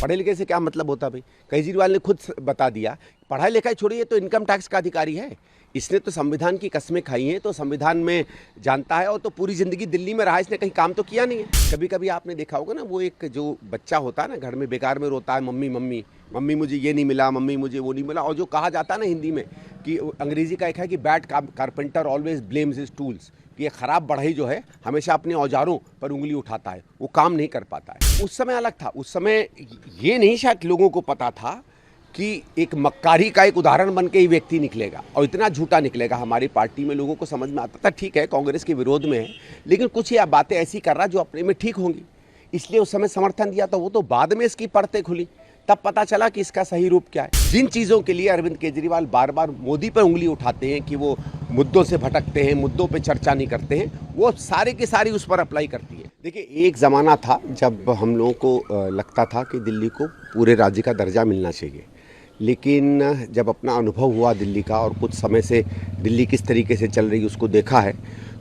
पढ़े लिखे से क्या मतलब होता भाई? केजरीवाल ने खुद बता दिया, पढ़ाई लिखाई छोड़िए तो इनकम टैक्स का अधिकारी है। इसने तो संविधान की कस्में खाई हैं, तो संविधान में जानता है, और तो पूरी जिंदगी दिल्ली में रहा, इसने कहीं काम तो किया नहीं है। कभी कभी आपने देखा होगा ना, वो एक जो बच्चा होता है ना घर में, बेकार में रोता है, मम्मी मम्मी मम्मी मुझे ये नहीं मिला, मम्मी मुझे वो नहीं मिला, और जो कहा जाता है ना हिंदी में कि अंग्रेजी का एक है कि bad carpenter always blames his tools, कि ये खराब बढ़ई जो है हमेशा अपने औजारों पर उंगली उठाता है, वो काम नहीं कर पाता है। उस समय अलग था, उस समय ये नहीं शायद लोगों को पता था कि एक मक्कारी का एक उदाहरण बन के ही व्यक्ति निकलेगा और इतना झूठा निकलेगा। हमारी पार्टी में लोगों को समझ में आता था, ठीक है कांग्रेस के विरोध में है, लेकिन कुछ ये बातें ऐसी कर रहा जो अपने में ठीक होंगी, इसलिए उस समय समर्थन दिया था। वो तो बाद में इसकी परतें खुली, तब पता चला कि इसका सही रूप क्या है। जिन चीज़ों के लिए अरविंद केजरीवाल बार बार मोदी पर उंगली उठाते हैं कि वो मुद्दों से भटकते हैं, मुद्दों पे चर्चा नहीं करते हैं, वो सारे की सारी उस पर अप्लाई करती है। देखिए, एक ज़माना था जब हम लोगों को लगता था कि दिल्ली को पूरे राज्य का दर्जा मिलना चाहिए, लेकिन जब अपना अनुभव हुआ दिल्ली का और कुछ समय से दिल्ली किस तरीके से चल रही उसको देखा है,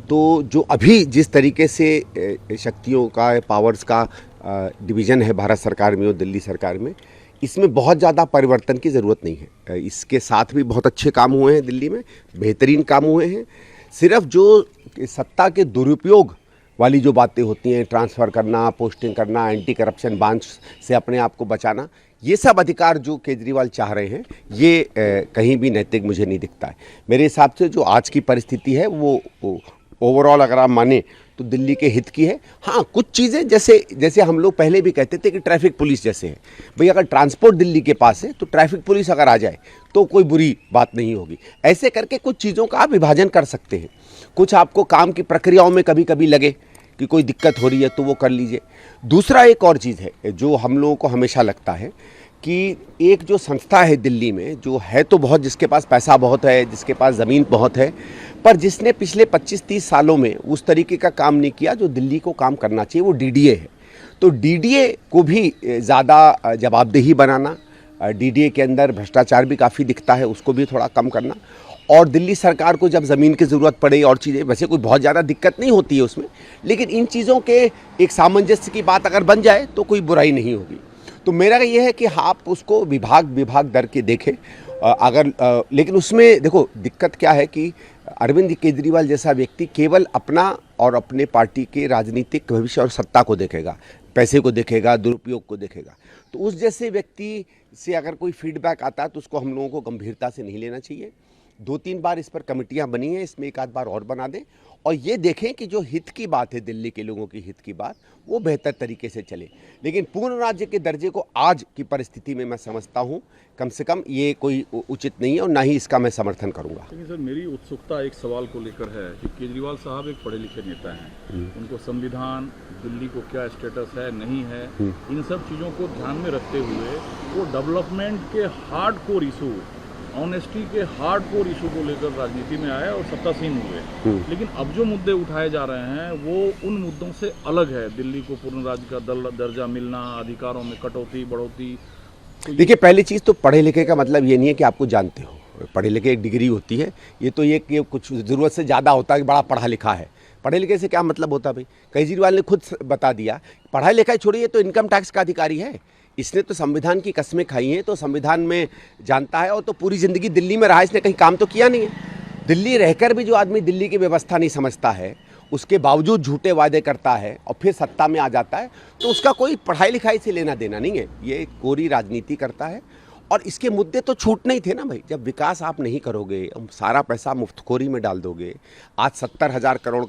तो जो अभी जिस तरीके से शक्तियों का, पावर्स का डिवीज़न है भारत सरकार में और दिल्ली सरकार में, इसमें बहुत ज़्यादा परिवर्तन की ज़रूरत नहीं है। इसके साथ भी बहुत अच्छे काम हुए हैं, दिल्ली में बेहतरीन काम हुए हैं। सिर्फ जो सत्ता के दुरुपयोग वाली जो बातें होती हैं, ट्रांसफ़र करना, पोस्टिंग करना, एंटी करप्शन बांच से अपने आप को बचाना, ये सब अधिकार जो केजरीवाल चाह रहे हैं, ये कहीं भी नैतिक मुझे नहीं दिखता है। मेरे हिसाब से जो आज की परिस्थिति है वो ओवरऑल अगर आप माने तो दिल्ली के हित की है। हाँ, कुछ चीज़ें जैसे हम लोग पहले भी कहते थे कि ट्रैफिक पुलिस जैसे है भाई, अगर ट्रांसपोर्ट दिल्ली के पास है तो ट्रैफिक पुलिस अगर आ जाए तो कोई बुरी बात नहीं होगी। ऐसे करके कुछ चीज़ों का आप विभाजन कर सकते हैं। कुछ आपको काम की प्रक्रियाओं में कभी कभी लगे कि कोई दिक्कत हो रही है तो वो कर लीजिए। दूसरा एक और चीज़ है जो हम लोगों को हमेशा लगता है कि एक जो संस्था है दिल्ली में, जो है तो बहुत, जिसके पास पैसा बहुत है, जिसके पास ज़मीन बहुत है, पर जिसने पिछले 25-30 सालों में उस तरीके का काम नहीं किया जो दिल्ली को काम करना चाहिए, वो डीडीए है। तो डीडीए को भी ज़्यादा जवाबदेही बनाना, डीडीए के अंदर भ्रष्टाचार भी काफ़ी दिखता है, उसको भी थोड़ा कम करना, और दिल्ली सरकार को जब ज़मीन की ज़रूरत पड़े और चीज़ें, वैसे कोई बहुत ज़्यादा दिक्कत नहीं होती है उसमें, लेकिन इन चीज़ों के एक सामंजस्य की बात अगर बन जाए तो कोई बुराई नहीं होगी। तो मेरा ये है कि आप उसको विभाग दर के देखें, लेकिन उसमें देखो दिक्कत क्या है कि अरविंद केजरीवाल जैसा व्यक्ति केवल अपना और अपने पार्टी के राजनीतिक भविष्य और सत्ता को देखेगा, पैसे को देखेगा, दुरुपयोग को देखेगा। तो उस जैसे व्यक्ति से अगर कोई फीडबैक आता है तो उसको हम लोगों को गंभीरता से नहीं लेना चाहिए। 2-3 बार इस पर कमेटियां बनी हैं, इसमें एक आध बार और बना दें, और ये देखें कि जो हित की बात है, दिल्ली के लोगों की हित की बात, वो बेहतर तरीके से चले। लेकिन पूर्ण राज्य के दर्जे को आज की परिस्थिति में मैं समझता हूँ कम से कम ये कोई उचित नहीं है, और ना ही इसका मैं समर्थन करूँगा। लेकिन सर, मेरी उत्सुकता एक सवाल को लेकर है कि केजरीवाल साहब एक पढ़े लिखे नेता हैं, उनको संविधान, दिल्ली को क्या स्टेटस है नहीं है, इन सब चीज़ों को ध्यान में रखते हुए वो डेवलपमेंट के हार्ड कोर इशू, ऑनेस्टी के हार्ड कोर इशू को लेकर राजनीति में आए और सत्तासीन हुए। लेकिन अब जो मुद्दे उठाए जा रहे हैं वो उन मुद्दों से अलग है। दिल्ली को पूर्ण राज्य का दर्जा मिलना, अधिकारों में कटौती बढ़ोतरी। देखिए, पहली चीज़ तो पढ़े लिखे का मतलब ये नहीं है कि आपको जानते हो। पढ़े लिखे एक डिग्री होती है, ये तो ये कि कुछ ज़रूरत से ज़्यादा होता है कि बड़ा पढ़ा लिखा है। पढ़े लिखे से क्या मतलब होता भाई? केजरीवाल ने खुद बता दिया, पढ़ाई लिखाई छोड़िए तो इनकम टैक्स का अधिकारी है। इसने तो संविधान की कस्में खाई हैं, तो संविधान में जानता है, और तो पूरी ज़िंदगी दिल्ली में रहा, इसने कहीं काम तो किया नहीं है। दिल्ली रहकर भी जो आदमी दिल्ली की व्यवस्था नहीं समझता है, उसके बावजूद झूठे वादे करता है और फिर सत्ता में आ जाता है, तो उसका कोई पढ़ाई लिखाई से लेना देना नहीं है। ये कोरी राजनीति करता है। और इसके मुद्दे तो छूटने ही थे ना भाई, जब विकास आप नहीं करोगे, सारा पैसा मुफ्तखोरी में डाल दोगे। आज 70,000 करोड़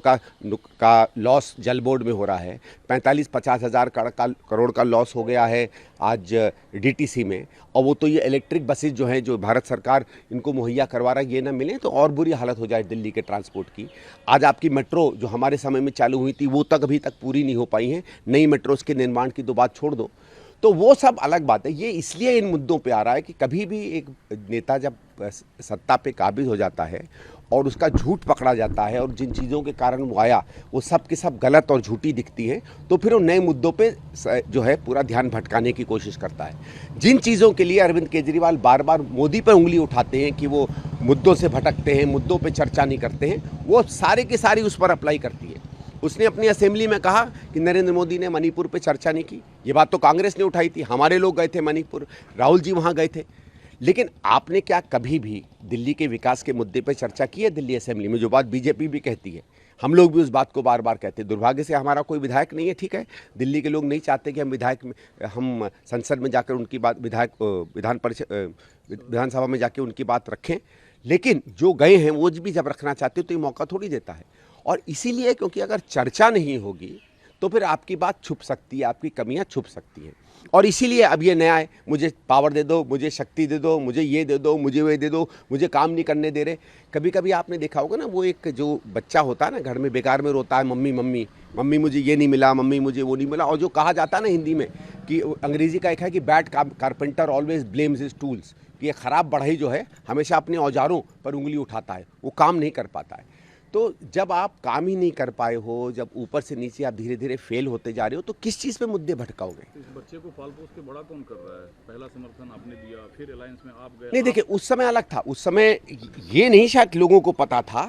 का लॉस जल बोर्ड में हो रहा है, 45-50 हज़ार करोड़ का लॉस हो गया है आज डीटीसी में, और वो तो ये इलेक्ट्रिक बसेज जो हैं, जो भारत सरकार इनको मुहैया करवा रहा है, ये ना मिले तो और बुरी हालत हो जाए दिल्ली के ट्रांसपोर्ट की। आज आपकी मेट्रो जो हमारे समय में चालू हुई थी, वो तक अभी तक पूरी नहीं हो पाई हैं। नई मेट्रोज़ के निर्माण की तो बात छोड़ दो, तो वो सब अलग बात है। ये इसलिए इन मुद्दों पे आ रहा है कि कभी भी एक नेता जब सत्ता पे काबिज हो जाता है और उसका झूठ पकड़ा जाता है, और जिन चीज़ों के कारण वो आया वो सब के सब गलत और झूठी दिखती हैं, तो फिर वो नए मुद्दों पे जो है पूरा ध्यान भटकाने की कोशिश करता है। जिन चीज़ों के लिए अरविंद केजरीवाल बार बार मोदी पर उंगली उठाते हैं कि वो मुद्दों से भटकते हैं, मुद्दों पर चर्चा नहीं करते हैं, वो सारे की सारी उस पर अप्लाई करती है। उसने अपनी असेंबली में कहा कि नरेंद्र मोदी ने मणिपुर पे चर्चा नहीं की। ये बात तो कांग्रेस ने उठाई थी, हमारे लोग गए थे मणिपुर, राहुल जी वहाँ गए थे। लेकिन आपने क्या कभी भी दिल्ली के विकास के मुद्दे पर चर्चा की है दिल्ली असेंबली में? जो बात बीजेपी भी कहती है, हम लोग भी उस बात को बार बार कहते हैं। दुर्भाग्य से हमारा कोई विधायक नहीं है, ठीक है, दिल्ली के लोग नहीं चाहते कि हम संसद में जाकर उनकी बात, विधानसभा में जाके उनकी बात रखें। लेकिन जो गए हैं वो भी जब रखना चाहते हो तो ये मौका थोड़ी देता है। और इसीलिए क्योंकि अगर चर्चा नहीं होगी तो फिर आपकी बात छुप सकती है, आपकी कमियां छुप सकती हैं। और इसीलिए अब ये नया है, मुझे पावर दे दो, मुझे शक्ति दे दो, मुझे ये दे दो, मुझे वो दे दो, मुझे काम नहीं करने दे रहे। कभी कभी आपने देखा होगा ना, वो एक जो बच्चा होता है ना घर में बेकार में रोता है, मम्मी मम्मी मम्मी मुझे ये नहीं मिला, मम्मी मुझे वो नहीं मिला। और जो कहा जाता है ना हिंदी में कि अंग्रेजी का एक है कि bad carpenter always blames his tools, कि ये ख़राब बढ़ई जो है हमेशा अपने औजारों पर उंगली उठाता है, वो काम नहीं कर पाता है। तो जब आप काम ही नहीं कर पाए हो, जब ऊपर से नीचे आप धीरे धीरे फेल होते जा रहे हो, तो किस चीज़ पे मुद्दे भटकाओगे? इस बच्चे को पाल पोस के बड़ा कौन कर रहा है? पहला समर्थन आपने दिया, फिर अलायंस में आप गए। नहीं देखिए, उस समय अलग था। उस समय ये नहीं शायद लोगों को पता था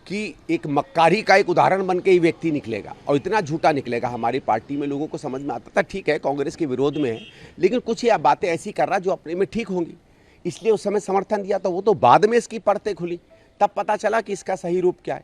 कि एक मक्कारी का एक उदाहरण बन के ही व्यक्ति निकलेगा और इतना झूठा निकलेगा। हमारी पार्टी में लोगों को समझ में आता था, ठीक है कांग्रेस के विरोध में है, लेकिन कुछ ये बातें ऐसी कर रहा जो अपने में ठीक होंगी, इसलिए उस समय समर्थन दिया था। वो तो बाद में इसकी परतें खुली, तब पता चला कि इसका सही रूप क्या है।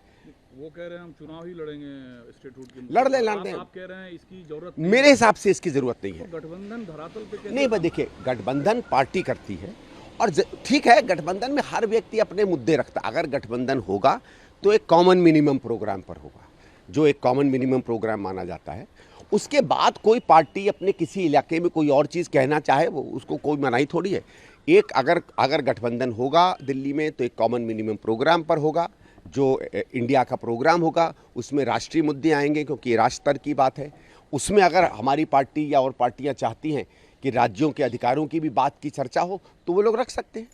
वो कह रहे हैं हम चुनाव ही लड़ेंगे स्टेटहुड के। लड़ लें। आप कह रहे हैं इसकी जरूरत मेरे हिसाब से इसकी जरूरत नहीं है। तो गठबंधन धरातल पे कैसे? नहीं बस देखिए, गठबंधन पार्टी करती है और ठीक है, गठबंधन में हर व्यक्ति अपने मुद्दे रखता है। अगर गठबंधन होगा तो एक कॉमन मिनिमम प्रोग्राम पर होगा, जो एक कॉमन मिनिमम प्रोग्राम माना जाता है। उसके बाद कोई पार्टी अपने किसी इलाके में कोई और चीज़ कहना चाहे, वो उसको कोई मनाही थोड़ी है। एक अगर गठबंधन होगा दिल्ली में तो एक कॉमन मिनिमम प्रोग्राम पर होगा, जो इंडिया का प्रोग्राम होगा, उसमें राष्ट्रीय मुद्दे आएंगे क्योंकि ये राष्ट्र स्तर की बात है। उसमें अगर हमारी पार्टी या और पार्टियां चाहती हैं कि राज्यों के अधिकारों की भी बात की चर्चा हो तो वो लोग रख सकते हैं।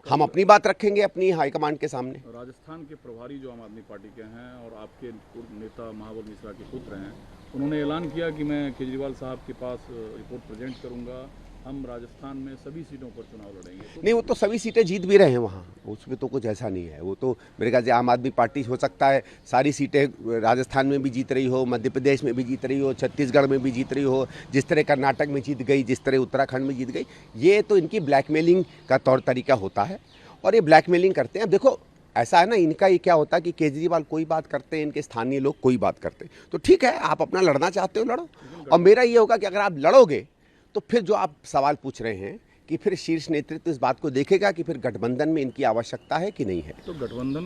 हम अपनी बात रखेंगे अपनी हाईकमांड के सामने। राजस्थान के प्रभारी जो आम आदमी पार्टी के हैं और आपके पूर्व नेता महाबल मिश्रा के पुत्र हैं, उन्होंने ऐलान किया कि मैं केजरीवाल साहब के पास रिपोर्ट प्रेजेंट करूंगा, हम राजस्थान में सभी सीटों पर चुनाव लड़ेंगे। तो नहीं, वो तो सभी सीटें जीत भी रहे हैं वहाँ, उसमें तो कुछ ऐसा नहीं है। वो तो मेरे ख्याल से आम आदमी पार्टी हो सकता है सारी सीटें राजस्थान में भी जीत रही हो, मध्य प्रदेश में भी जीत रही हो, छत्तीसगढ़ में भी जीत रही हो, जिस तरह कर्नाटक में जीत गई, जिस तरह उत्तराखंड में जीत गई। ये तो इनकी ब्लैकमेलिंग का तौर तरीका होता है और ये ब्लैकमेलिंग करते हैं। देखो ऐसा है ना, इनका ये क्या होता है कि केजरीवाल कोई बात करते हैं, इनके स्थानीय लोग कोई बात करते हैं। तो ठीक है, आप अपना लड़ना चाहते हो लड़ो, और मेरा ये होगा कि अगर आप लड़ोगे तो फिर जो आप सवाल पूछ रहे हैं कि फिर शीर्ष नेतृत्व इस बात को देखेगा कि फिर गठबंधन में इनकी आवश्यकता है कि नहीं है। तो गठबंधन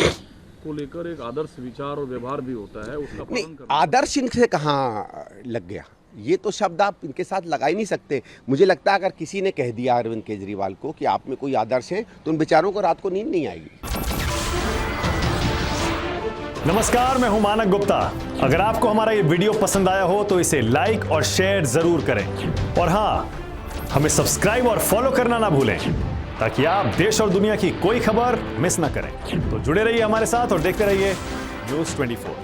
को लेकर एक आदर्श विचार और व्यवहार भी होता है, उसका पालन नहीं, करना। आदर्श इनसे कहाँ लग गया? ये तो शब्द आप इनके साथ लगा ही नहीं सकते। मुझे लगता है अगर किसी ने कह दिया अरविंद केजरीवाल को कि आप में कोई आदर्श है तो उन बेचारों को रात को नींद नहीं आएगी। नमस्कार, मैं हूं मानक गुप्ता। अगर आपको हमारा ये वीडियो पसंद आया हो तो इसे लाइक और शेयर जरूर करें, और हां, हमें सब्सक्राइब और फॉलो करना ना भूलें ताकि आप देश और दुनिया की कोई खबर मिस ना करें। तो जुड़े रहिए हमारे साथ और देखते रहिए न्यूज़ 24।